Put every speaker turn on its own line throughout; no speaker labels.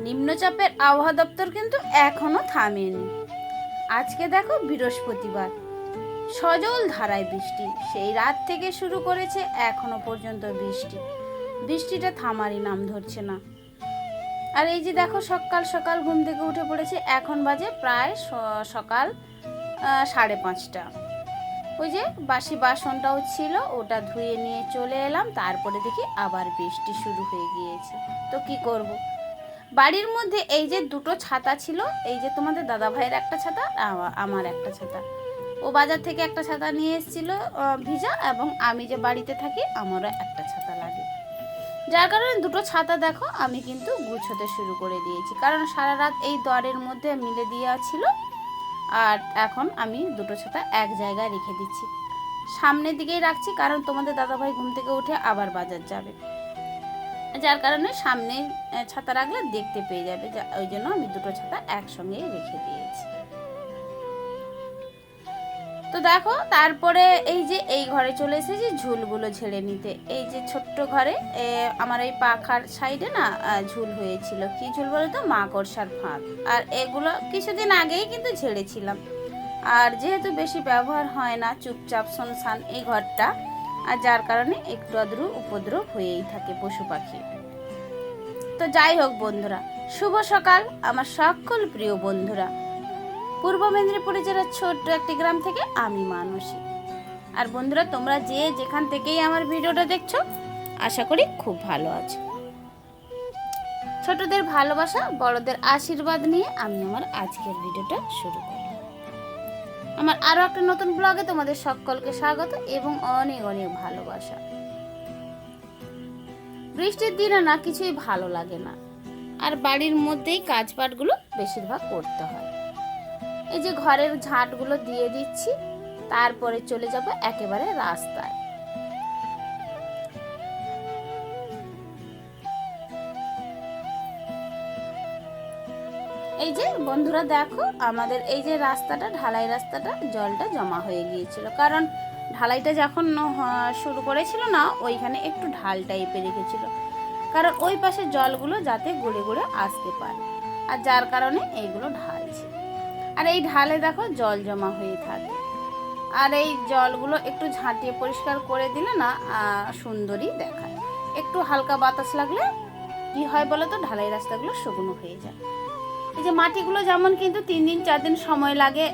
নিম্নচাপের আবহাওয়া দপ্তর কিন্তু এখনো থামেনি। আজকে দেখো বৃহস্পতিবার, সজল ধারায় বৃষ্টি সেই রাত থেকে শুরু করেছে, এখনো পর্যন্ত বৃষ্টিটা থামারই নাম ধরছে না। আর এই যে দেখো সকাল সকাল ঘুম থেকে উঠে পড়েছে, এখন বাজে প্রায় সকাল 5:30। ওই যে বাসি বাসনটাও ছিল, ওটা ধুয়ে নিয়ে চলে এলাম, তারপরে দেখি আবার বৃষ্টি শুরু হয়ে গিয়েছে। তো কি করব, বাড়ির মধ্যে এই যে দুটো ছাতা ছিল, এই যে তোমাদের দাদা ভাইয়ের একটা ছাতা, আমার একটা ছাতা। ও বাজার থেকে একটা ছাতা নিয়ে এসেছিল ভিজা, এবং আমি যে বাড়িতে থাকি আমারও একটা ছাতা লাগে, যার কারণে দুটো ছাতা দেখো আমি কিন্তু গুছোতে শুরু করে দিয়েছি, কারণ সারা রাত এই দরের মধ্যে মিলে দেওয়া ছিল। আর এখন আমি দুটো ছাতা এক জায়গায় রেখে দিচ্ছি, সামনের দিকেই রাখছি, কারণ তোমাদের দাদাভাই ঘুম থেকে উঠে আবার বাজার যাবে, যার কারণে সামনে ছাতা রাখলে দেখতে পেয়ে যাবে, ওই জন্য আমি দুটো ছাতা একসঙ্গে রেখে দিয়েছি। তো দেখো তারপরে এই যে এই ঘরে চলে এসেছি ঝুলগুলো ঝেড়ে নিতে। এই যে ছোট্ট ঘরে আমার এই পাখার সাইডে না ঝুল হয়েছিল, কি ঝুল বলে তো, মাকড়সার ফাঁদ। আর এগুলো কিছুদিন আগেই কিন্তু ঝেড়েছিলাম, আর যেহেতু বেশি ব্যবহার হয় না, চুপচাপ শুনশান এই ঘরটা, আর যার কারণে একটু আধটু উপদ্রব হয়েই থাকে পশু পাখি। তো যাই হোক বন্ধুরা, শুভ সকাল আমার সকল প্রিয় বন্ধুরা। পূর্ব মেদিনীপুর জেলার ছোট্ট একটি গ্রাম থেকে আমি মানসী। আর বন্ধুরা, তোমরা যে যেখান থেকেই আমার ভিডিওটা দেখছো, আশা করি খুব ভালো আছো। ছোটদের ভালোবাসা, বড়দের আশীর্বাদ নিয়ে আমি আমার আজকের ভিডিওটা শুরু করলাম। আমার আরো একটা নতুন ব্লগে তোমাদের সকলকে স্বাগত এবং অনেক অনেক ভালোবাসা। বৃষ্টির দিনে না কিছুই ভালো লাগে না, আর বাড়ির মধ্যেই কাজপাটগুলো বেশিরভাগ করতে হয়। এই যে ঘরের ঝাঁটগুলো দিয়ে দিচ্ছি, তারপরে চলে যাব একেবারে রাস্তায়। এই যে বন্ধুরা দেখো, আমাদের এই যে রাস্তাটা, ঢালাই রাস্তাটা, জলটা জমা হয়ে গিয়েছিল, কারণ ঢালাইটা যখন শুরু করেছিল না, ওইখানে একটু ঢাল টাইপের রেখেছিল, কারণ ওই পাশে জলগুলো যাতে গড়ে গড়ে আসতে পারে, আর যার কারণে এইগুলো ঢালছে। আর এই ঢালে দেখো জল জমা হয়ে থাকে, আর এই জলগুলো একটু ঝাঁটিয়ে পরিষ্কার করে দিলে না সুন্দরই দেখায়। একটু হালকা বাতাস লাগলে কি হয় বলো তো, ঢালাই রাস্তাগুলো শুকনো হয়ে যায়। এই যে মাটিগুলো যেমন কিন্তু 3 দিন 4 দিন সময় লাগে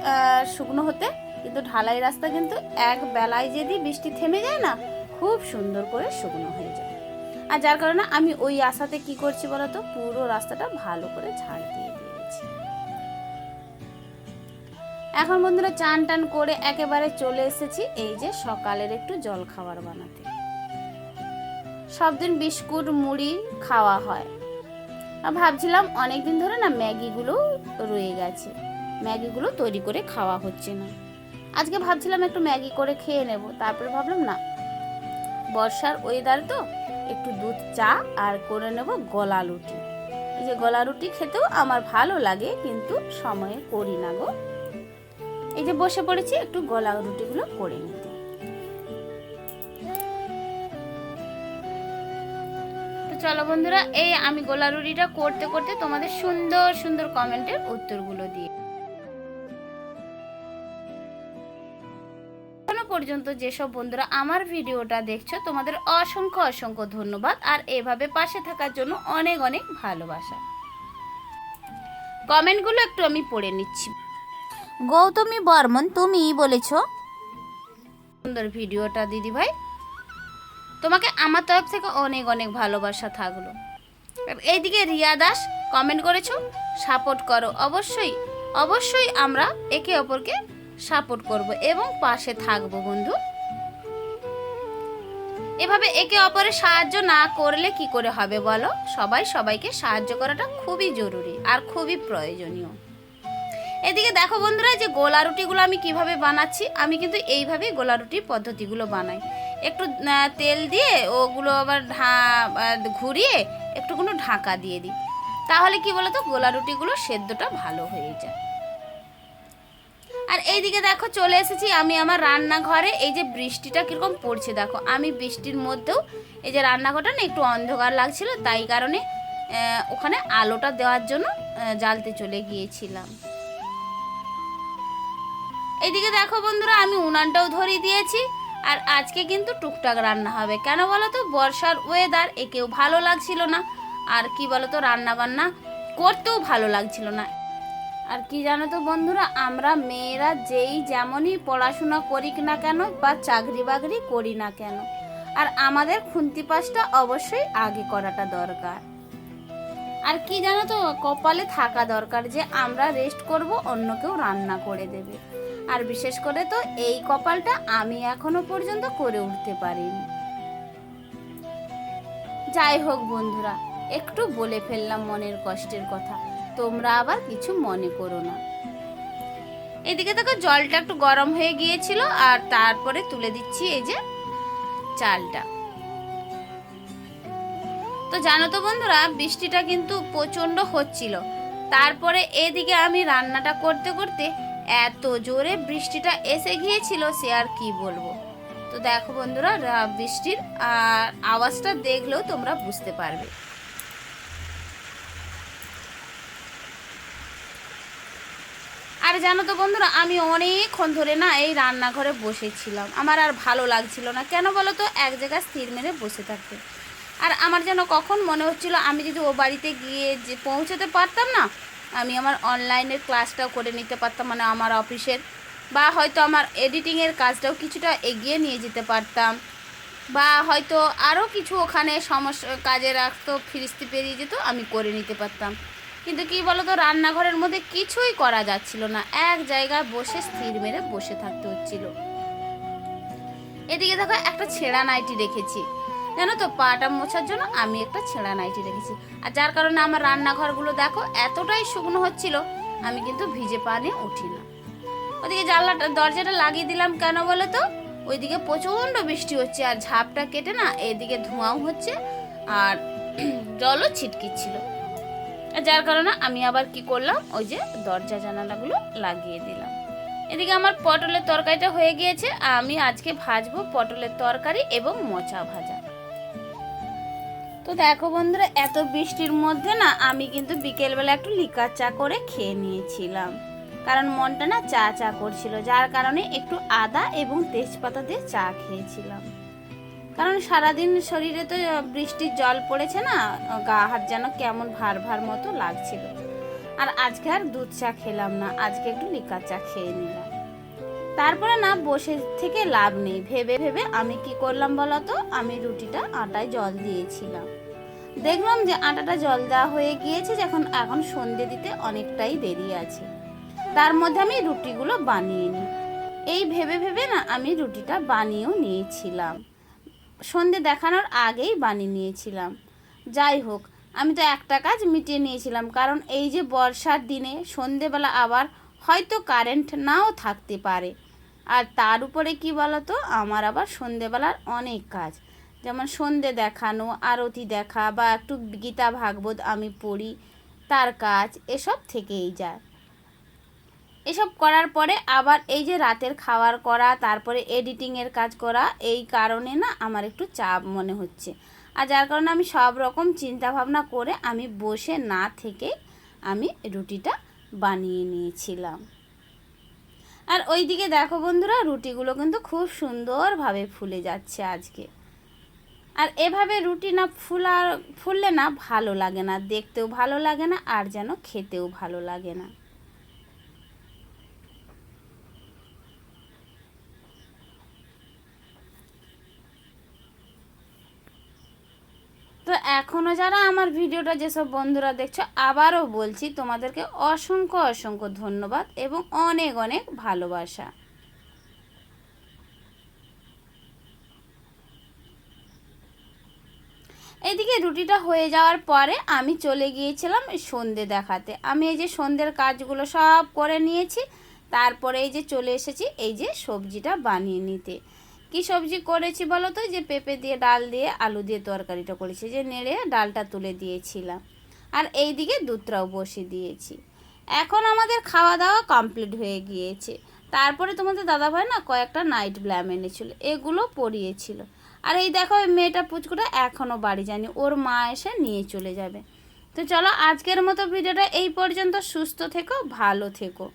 শুকনো হতে, কিন্তু ঢালাই রাস্তা কিন্তু এক বেলায় যদি বৃষ্টি থেমে যায় না, খুব সুন্দর করে শুকনো হয়ে যায়। আর যার কারণে আমি ওই আশাতে কি করছি বলো তো, পুরো রাস্তাটা ভালো করে ঝাড় দিয়ে দিয়েছি। এখন বন্ধুরা চান টান করে একেবারে চলে এসেছি এই যে সকালের একটু জল খাবার বানাতে। সব দিন বিস্কুট মুড়ি খাওয়া হয়, ভাবছিলাম অনেকদিন ধরে না ম্যাগিগুলো রয়ে গেছে, ম্যাগিগুলো তৈরি করে খাওয়া হচ্ছে না। আজকে ভাবছিলাম একটু ম্যাগি করে খেয়ে নেব, তারপরে ভাবলাম না, বর্ষার ওয়েদার তো, একটু দুধ চা আর করে নেব গলা রুটি। এই যে গলা রুটি খেতেও আমার ভালো লাগে, কিন্তু সময়ে করি না গো। এই যে বসে পড়েছি একটু গলা রুটিগুলো করে নিতে। তো চলো বন্ধুরা, এই আমি গলা রুটিটা করতে করতে তোমাদের সুন্দর সুন্দর কমেন্টের উত্তরগুলো দিয়ে এখনো পর্যন্ত যেসব বন্ধুরা আমার ভিডিওটা দেখছো, তোমাদের অসংখ্য অসংখ্য ধন্যবাদ, আর এভাবে পাশে থাকার জন্য অনেক অনেক ভালোবাসা। কমেন্টগুলো একটু আমি পড়ে নিচ্ছি। গৌতমী বর্মন, তুমি বলেছো সুন্দর ভিডিওটা দিদি ভাই, তোমাকে আমার তরফ থেকে অনেক অনেক ভালোবাসা থাকলো। এইদিকে রিয়া দাস কমেন্ট করেছো, সাপোর্ট করো, অবশ্যই অবশ্যই আমরা একে অপরকে সাপোর্ট করব এবং পাশে থাকবো বন্ধু। এভাবে একে অপরের সাহায্য না করলে কি করে হবে বলো, সবাই সবাইকে সাহায্য করাটা খুবই জরুরি আর খুবই প্রয়োজনীয়। এদিকে দেখো বন্ধুরা, যে গোলা রুটিগুলো আমি কিভাবে বানাচ্ছি, আমি কিন্তু এইভাবেই গোলা রুটির পদ্ধতিগুলো বানাই। একটু তেল দিয়ে ওগুলো আবার ঘুরিয়ে একটুকুনো ঢাকা দিয়ে দিই, তাহলে কি বলতো গোলা রুটিগুলো সেদ্ধটা ভালো হয়ে যায়। আর এইদিকে দেখো চলে এসেছি আমি আমার রান্নাঘরে। এই যে বৃষ্টিটা কীরকম পড়ছে দেখো, আমি বৃষ্টির মধ্যেও এই যে রান্নাঘরটা না একটু অন্ধকার লাগছিল, তাই কারণে ওখানে আলোটা দেওয়ার জন্য জ্বালতে চলে গিয়েছিলাম। এইদিকে দেখো বন্ধুরা, আমি উনানটাও ধরিয়ে দিয়েছি। আর আজকে কিন্তু টুকটাক রান্না হবে। কেন বলো তো, বর্ষার ওয়েদার, একেও ভালো লাগছিল না। আর কি বলো তো, রান্না বান্না করতেও ভালো লাগছিল না। আর কি জানো তো বন্ধুরা, আমরা মেয়েরা যেই যেমনই পড়াশোনা করি না কেন বা চাকরি বাকরি করি না কেন, আর আমাদের খুন্তি পাশটা অবশ্যই আগে করাটা দরকার। আর কি জানো তো, কপালে থাকা দরকার যে আমরা রেস্ট করব, অন্য কেউ রান্না করে দেবে। আর বিশেষ করে তো এই কপালটা আমি এখনো পর্যন্ত করে উঠতে পারিনি। যাই হোক বন্ধুরা, একটু বলে ফেললাম মনের কষ্টের কথা, তোমরা আবার কিছু মনে করো না। এদিকে দেখো জলটা একটু গরম হয়ে গিয়েছিল, আর তারপরে তুলে দিচ্ছি এই যে চালটা। তো জানো তো বন্ধুরা, বৃষ্টিটা কিন্তু প্রচণ্ড হচ্ছিল। তারপরে এদিকে আমি রান্নাটা করতে করতে এত জোরে বৃষ্টিটা এসে গিয়েছিল, সে আর কি বলবো। তো দেখো বন্ধুরা, বৃষ্টির আওয়াজটা দেখলেও তোমরা বুঝতে পারবে। আর জানো তো বন্ধুরা, আমি অনেকক্ষণ ধরে না এই রান্নাঘরে বসেছিলাম। আমার আর ভালো লাগছিল না। কেন বলো তো, এক জায়গায় স্থির মেরে বসে থাকতে। আর আমার যেন কখন মনে হচ্ছিল, আমি যদি ও বাড়িতে গিয়ে যে পৌঁছাতে পারতাম না, আমি আমার অনলাইনের ক্লাসটাও করে নিতে পারতাম, মানে আমার অফিসের, বা হয়তো আমার এডিটিংয়ের কাজটাও কিছুটা এগিয়ে নিয়ে যেতে পারতাম, বা হয়তো আরও কিছু ওখানে সমস্যা কাজে রাখতো, ফিরিস্তি পেরিয়ে যেত, আমি করে নিতে পারতাম। কিন্তু কি বলো তো, রান্নাঘরের মধ্যে কিছুই করা যাচ্ছিল না। এক জায়গায় বসে স্থির মেরে বসে থাকতে হচ্ছিল। এদিকে দেখো, একটা ছেঁড়া নাইটি রেখেছি, জানো তো, পাটা মোছার জন্য আমি একটা ছেঁড়া নাইটি রেখেছি। আর যার কারণে আমার রান্নাঘরগুলো দেখো এতটাই শুকনো হচ্ছিল, আমি কিন্তু ভিজে পা নিয়ে উঠি না। ওদিকে দরজাটা লাগিয়ে দিলাম, কেন বলো তো, ওইদিকে প্রচণ্ড বৃষ্টি হচ্ছে, আর ঝাপটা কেটে না এদিকে ধোঁয়াও হচ্ছে, আর জলও ছিটকিচ্ছিল। যার কারণে আমি আবার কি করলাম, ওই যে দরজা জানালাগুলো লাগিয়ে দিলাম। এদিকে আমার পটলের তরকারিটা হয়ে গিয়েছে। আমি আজকে ভাজবো পটলের তরকারি এবং মোচা ভাজা। তো দেখো বন্ধুরা, এত বৃষ্টির মধ্যে না আমি কিন্তু বিকেলবেলা একটু লিকার চা করে খেয়ে নিয়েছিলাম, কারণ মনটা না চা চা করছিল। যার কারণে একটু আদা এবং তেজপাতা দিয়ে চা খেয়েছিলাম। কারণ সারাদিন শরীরে তো বৃষ্টির জল পড়েছে না, গা হাত যেন কেমন ভার ভার মতো লাগছিল। আর আজকে আর দুধ চা খেলাম না, আজকে একটু লিকার চা খেয়ে নিলাম। তারপরে না বসে থেকে লাভ নেই, ভেবে ভেবে আমি কি করলাম বলতো, আমি রুটিটা আটায় জল দিয়েছিলাম। দেখলাম যে আটাটা জল দেওয়া হয়ে গিয়েছে, এখন সন্ধে দিতে অনেকটাই দেরি আছে, তার মধ্যে আমি রুটিগুলো বানিয়ে নিই। এই ভেবে ভেবে না আমি রুটিটা বানিয়েও নিয়েছিলাম, সন্ধে দেখানোর আগেই বানিয়ে নিয়েছিলাম। যাই হোক, আমি তো একটা কাজ মিটিয়ে নিয়েছিলাম, কারণ এই যে বর্ষার দিনে সন্ধেবেলা আবার হয়তো কারেন্ট নাও থাকতে পারে। আর তার উপরে কি বলতো, আমার আবার সন্ধেবেলার অনেক কাজ, যেমন সন্ধে দেখানো, আরতি দেখা, বা একটু গীতা ভাগবত আমি পড়ি, তার কাজ এসব থেকেই যায়। এসব করার পরে আবার এই যে রাতের খাবার করা, তারপরে এডিটিংয়ের কাজ করা, এই কারণে না আমার একটু চাপ মনে হচ্ছে। আর যার কারণে আমি সব রকম চিন্তা ভাবনা করে আমি বসে না থেকে আমি রুটিটা বানিয়ে নিয়েছিলাম। আর ওইদিকে দেখো বন্ধুরা, রুটিগুলো কিন্তু খুব সুন্দরভাবে ফুলে যাচ্ছে আজকে। আর এভাবে রুটি না ফুললে না ভালো লাগে না, দেখতেও ভালো লাগে না, আর যেন খেতেও ভালো লাগে না। তো এখনও যারা আমার ভিডিওটা যেসব বন্ধুরা দেখছো, আবারও বলছি তোমাদেরকে অসংখ্য অসংখ্য ধন্যবাদ এবং অনেক অনেক ভালোবাসা। এদিকে রুটিটা হয়ে যাওয়ার পরে আমি চলে গিয়েছিলাম সন্ধে দেখাতে। আমি এই যে সন্ধ্যের কাজগুলো সব করে নিয়েছি, তারপরে এই যে চলে এসেছি এই যে সবজিটা বানিয়ে নিতে। কি সবজি করেছি বলো তো, যে পেঁপে দিয়ে ডাল দিয়ে আলু দিয়ে তরকারিটা করেছি, যে নেড়ে ডালটা তুলে দিয়েছিলাম। আর এই দিকে দুধটাও বসিয়ে দিয়েছি। এখন আমাদের খাওয়া দাওয়া কমপ্লিট হয়ে গিয়েছে। তারপরে তোমাদের দাদাভাই না কয়েকটা নাইট ব্ল্যাম এনেছিল, এগুলো পরিয়েছিল। আর এই দেখো, মেয়েটা পুচকুটা এখনও বাড়ি যায়নি, ওর মা এসে নিয়ে চলে যাবে। তো চলো আজকের মতো ভিডিওটা এই পর্যন্ত। সুস্থ থেকো, ভালো থেকো।